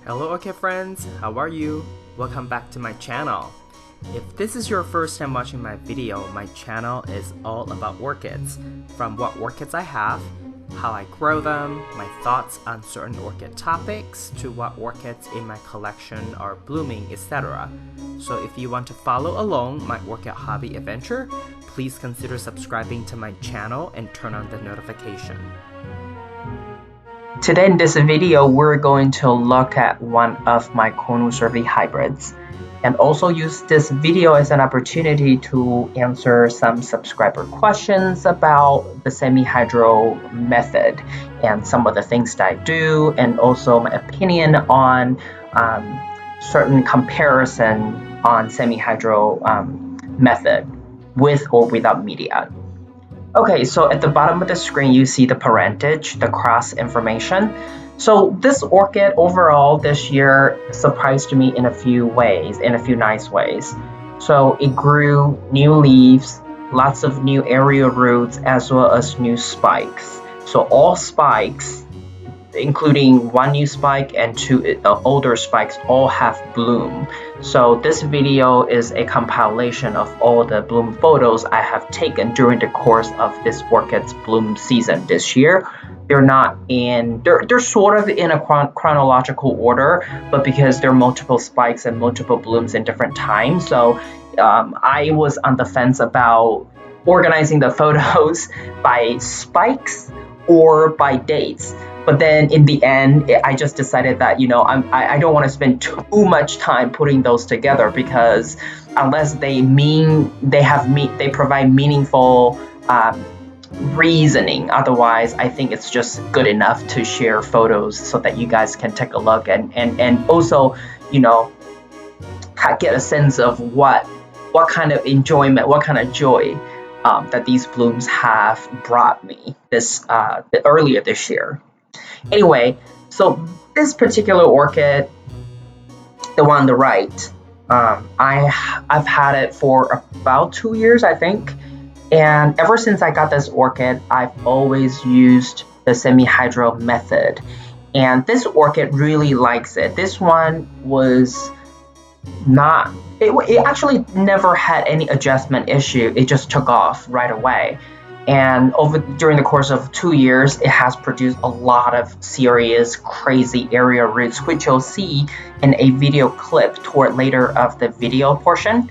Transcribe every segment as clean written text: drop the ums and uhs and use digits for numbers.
Hello Orchid friends, how are you? Welcome back to my channel. If this is your first time watching my video, my channel is all about orchids. From what orchids I have, how I grow them, my thoughts on certain orchid topics, to what orchids in my collection are blooming, etc. So if you want to follow along my orchid hobby adventure, please consider subscribing to my channel and turn on the notification. Today in this video, we're going to look at one of my hybrids and also use this video as an opportunity to answer some subscriber questions about the SemiHydro method and some of the things that I do, and also my opinion on certain comparison on SemiHydro method with or without media. Okay, so at the bottom of the screen, you see the parentage, the cross information. So this orchid overall this year surprised me in a few ways, in a few nice ways. So it grew new leaves, lots of new area roots, as well as new spikes. So all spikes, including one new spike and two older spikes, all have bloom. So this video is a compilation of all the bloom photos I have taken during the course of this orchid's bloom season this year. They're sort of in a chronological order, but because there are multiple spikes and multiple blooms in different times, so I was on the fence about organizing the photos by spikes or by dates. But then in the end, I just decided that, I don't want to spend too much time putting those together, because unless they provide meaningful reasoning, otherwise I think it's just good enough to share photos so that you guys can take a look and also, get a sense of what kind of enjoyment, what kind of joy that these blooms have brought me earlier this year. Anyway, so this particular orchid, the one on the right, I've had it for about 2 years, I think. And ever since I got this orchid, I've always used the SemiHydro method. And this orchid really likes it. This one was not, it actually never had any adjustment issue. It just took off right away. And during the course of 2 years, it has produced a lot of serious, crazy area roots, which you'll see in a video clip toward later of the video portion.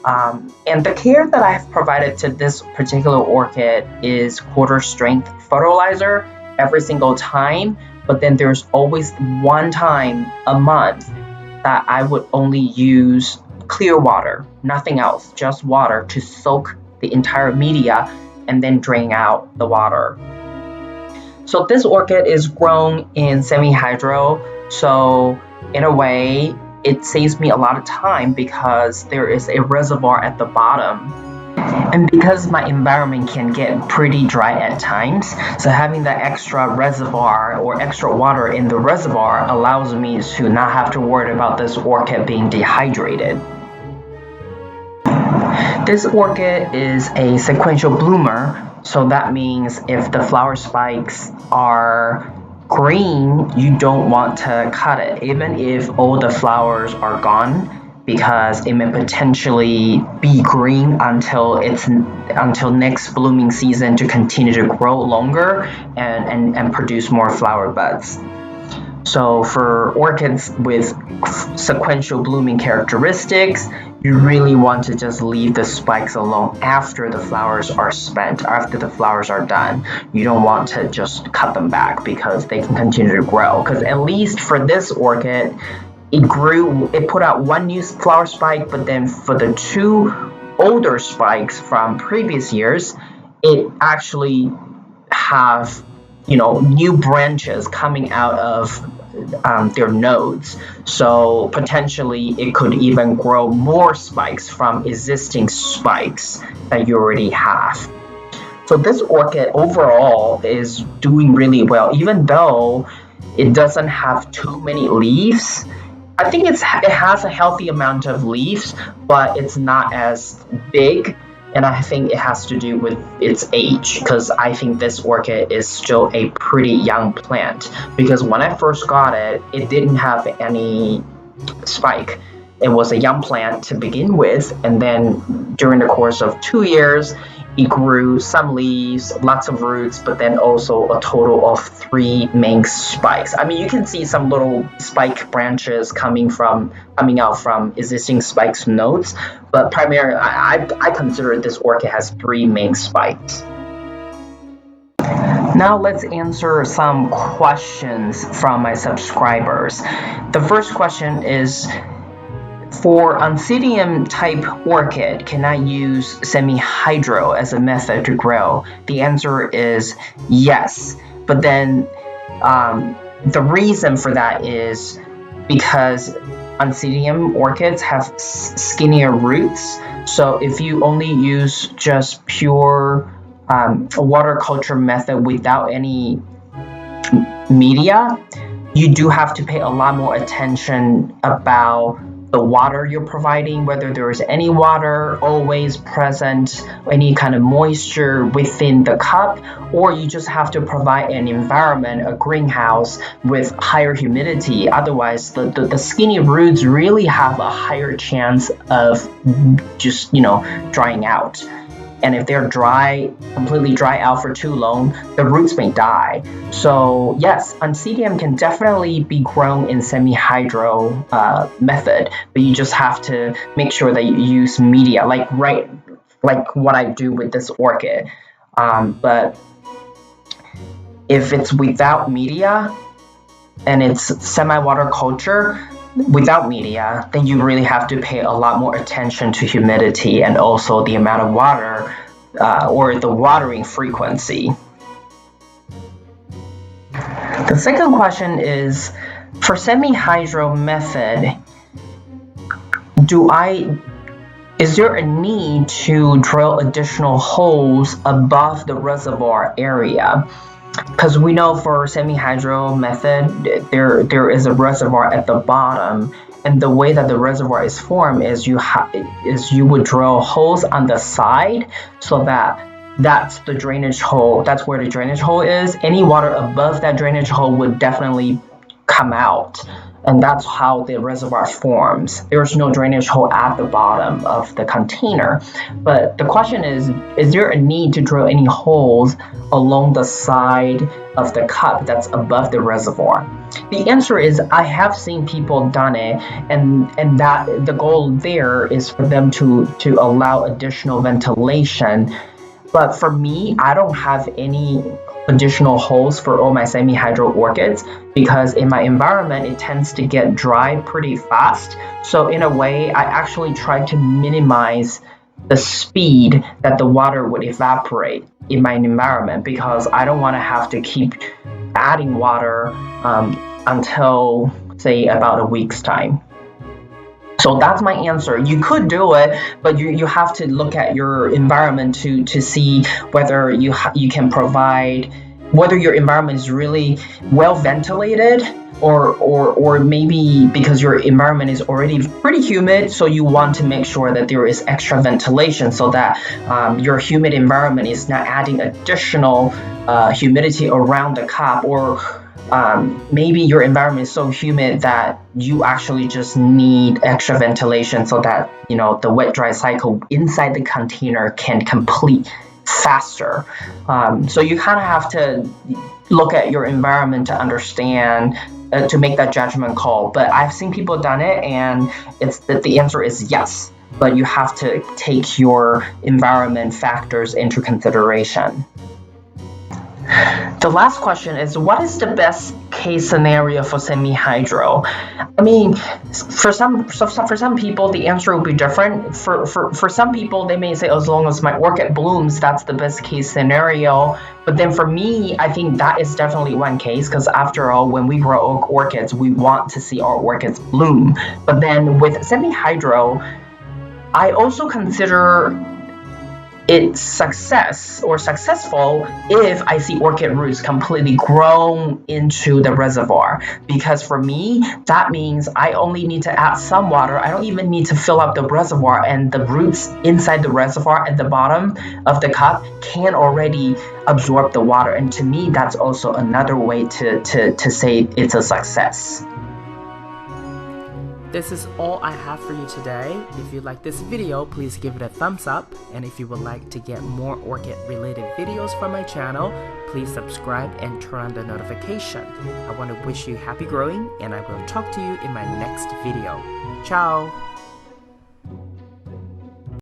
And the care that I've provided to this particular orchid is quarter strength fertilizer every single time. But then there's always one time a month that I would only use clear water, nothing else, just water, to soak the entire media and then drain out the water. So this orchid is grown in SemiHydro, so in a way it saves me a lot of time because there is a reservoir at the bottom. And because my environment can get pretty dry at times, so having that extra reservoir or extra water in the reservoir allows me to not have to worry about this orchid being dehydrated. This orchid is a sequential bloomer, so that means if the flower spikes are green, you don't want to cut it, even if all the flowers are gone, because it may potentially be green until next blooming season to continue to grow longer and produce more flower buds. So for orchids with sequential blooming characteristics, you really want to just leave the spikes alone after the flowers are spent, after the flowers are done. You don't want to just cut them back because they can continue to grow. Because at least for this orchid, it put out one new flower spike, but then for the two older spikes from previous years, it actually have new branches coming out of their nodes. So potentially it could even grow more spikes from existing spikes that you already have. So this orchid overall is doing really well, even though it doesn't have too many leaves. I think it has a healthy amount of leaves, but it's not as big And I think it has to do with its age, because I think this orchid is still a pretty young plant. Because when I first got it, it didn't have any spike. It was a young plant to begin with, and then during the course of 2 years, it grew some leaves, lots of roots, but then also a total of 3 main spikes. I mean, you can see some little spike branches coming out from existing spikes nodes, but primarily, I consider this orchid has 3 main spikes. Now let's answer some questions from my subscribers. The first question is, for Oncidium type orchid, can I use SemiHydro as a method to grow? The answer is yes. But then the reason for that is because Oncidium orchids have skinnier roots. So if you only use just pure water culture method without any media, you do have to pay a lot more attention about the water you're providing, whether there is any water always present, any kind of moisture within the cup, or you just have to provide an environment, a greenhouse with higher humidity. Otherwise, the skinny roots really have a higher chance of just, drying out. And if they're completely dry out for too long, the roots may die. So yes, Oncidium can definitely be grown in SemiHydro method, but you just have to make sure that you use media, like what I do with this orchid. But if it's without media and it's semi-water culture, without media, then you really have to pay a lot more attention to humidity and also the amount of water or the watering frequency. The second question is, for SemiHydro method, is there a need to drill additional holes above the reservoir area? Because we know for SemiHydro method, there is a reservoir at the bottom, and the way that the reservoir is formed is you would drill holes on the side, so that's the drainage hole. That's where the drainage hole is. Any water above that drainage hole would definitely come out, and that's how the reservoir forms. There's no drainage hole at the bottom of the container. But the question is there a need to drill any holes along the side of the cup that's above the reservoir? The answer is, I have seen people done it, and that the goal there is for them to allow additional ventilation. But for me, I don't have any additional holes for all my SemiHydro orchids, because in my environment it tends to get dry pretty fast. So in a way, I actually try to minimize the speed that the water would evaporate in my environment, because I don't want to have to keep adding water until, say, about a week's time. So that's my answer. You could do it, but you have to look at your environment to see whether you can provide, whether your environment is really well ventilated, or maybe because your environment is already pretty humid, so you want to make sure that there is extra ventilation, so that your humid environment is not adding additional humidity around the cup, or maybe your environment is so humid that you actually just need extra ventilation, so that the wet-dry cycle inside the container can complete faster. So you kind of have to look at your environment to understand, to make that judgment call. But I've seen people done it, and the answer is yes. But you have to take your environment factors into consideration. The last question is, what is the best case scenario for SemiHydro? I mean, for some people, the answer will be different. For some people, they may say, as long as my orchid blooms, that's the best case scenario. But then for me, I think that is definitely one case, because after all, when we grow orchids, we want to see our orchids bloom. But then with SemiHydro, I also consider it's successful if I see orchid roots completely grown into the reservoir. Because for me, that means I only need to add some water. I don't even need to fill up the reservoir, and the roots inside the reservoir at the bottom of the cup can already absorb the water. And to me, that's also another way to say it's a success. This is all I have for you today. If you like this video, please give it a thumbs up. And if you would like to get more orchid related videos from my channel, please subscribe and turn on the notification. I want to wish you happy growing, and I will talk to you in my next video. Ciao!